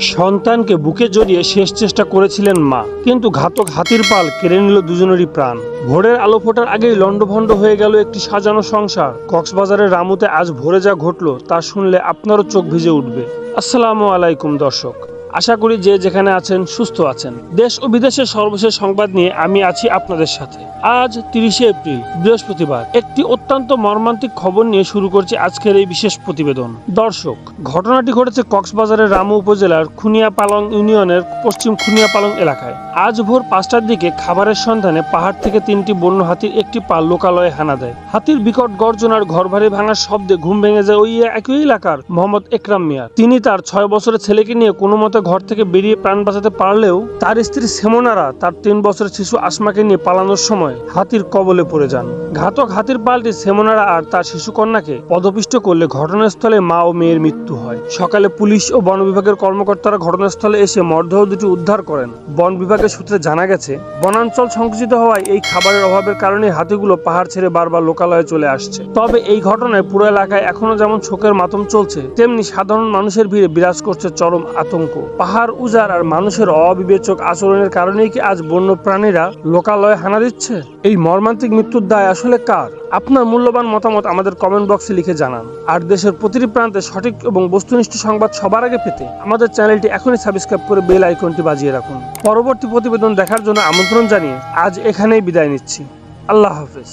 সন্তানকে বুকে জড়িয়ে শেষ চেষ্টা করেছিলেন মা, কিন্তু ঘাতক হাতির পাল কেড়ে নিল দুজনেরই প্রাণ। ভোরের আলো ফোটার আগেই লন্ডভন্ড হয়ে গেল একটি সাজানো সংসার। কক্সবাজারের রামুতে আজ ভোরে যা ঘটলো তা শুনলে আপনারও চোখ ভিজে উঠবে। আসসালামু আলাইকুম দর্শক, আশা করি যে যেখানে আছেন সুস্থ আছেন। দেশ ও বিদেশের সর্বশেষ সংবাদ নিয়ে আমি আছি আপনাদের সাথে। আজ 30শে এপ্রিল বৃহস্পতিবার, একটি অত্যন্ত মর্মান্তিক খবর নিয়ে শুরু করছি আজকের এই বিশেষ প্রতিবেদন। দর্শক, ঘটনাটি ঘটেছে কক্সবাজারের রামু উপজেলার খুনিয়াপালং ইউনিয়নের পশ্চিম খুনিয়াপালং এলাকায়। আজ ভোর 5টার দিকে খাবারের সন্ধানে পাহাড় থেকে 3টি বন্য হাতির একটি পাল লোকালয়ে হানা দেয়। হাতির বিকট গর্জনার ঘরবাড়ি ভাঙার শব্দে ঘুম ভেঙে যায় ওই একই এলাকার মোহাম্মদ একরাম মিয়া। তিনি তার 6 বছরের ছেলেকে নিয়ে কোনো মতে ঘর থেকে বেরিয়ে প্রাণ বাঁচাতে পারলেও তার স্ত্রী সেমনারা তার 3 বছরের শিশু আসমাকে নিয়ে পালানোর সময় হাতির কবলে পড়ে যান। ঘাতক হাতির পালটি সেমনারা আর তার শিশু কন্যাকে পদপিষ্ট করলে ঘটনাস্থলে মা ও মেয়ের মৃত্যু হয়। সকালে পুলিশ ও বন বিভাগের কর্মকর্তারা ঘটনাস্থলে এসে মরদেহ দুটি উদ্ধার করেন। বন বিভাগের সূত্রে জানা গেছে, বনাঞ্চল সংকুচিত হওয়ায় এই খাবারের অভাবের কারণে হাতিগুলো পাহাড় ছেড়ে বারবার লোকালয়ে চলে আসছে। তবে এই ঘটনায় পুরো এলাকায় এখনো যেমন শোকের মাতম চলছে, তেমনি সাধারণ মানুষের ভিড়ে বিরাজ করছে চরম আতঙ্ক। পাহাড় উজাড় আর মানুষের অবিবেচক আচরণের কারণেই কি আজ বন্য প্রাণীরা লোকালয়ে হানা দিচ্ছে? এই মর্মান্তিক মৃত্যুর দায় আসলে কার? আপনার মূল্যবান মতামত আমাদের কমেন্ট বক্সে লিখে জানান। আর দেশের প্রতিটি প্রান্তে সঠিক এবং বস্তুনিষ্ঠ সংবাদ সবার আগে পেতে আমাদের চ্যানেলটি এখনই সাবস্ক্রাইব করে বেল আইকনটি বাজিয়ে রাখুন। পরবর্তী প্রতিবেদন দেখার জন্য আমন্ত্রণ জানিয়ে আজ এখানেই বিদায় নিচ্ছি। আল্লাহ হাফেজ।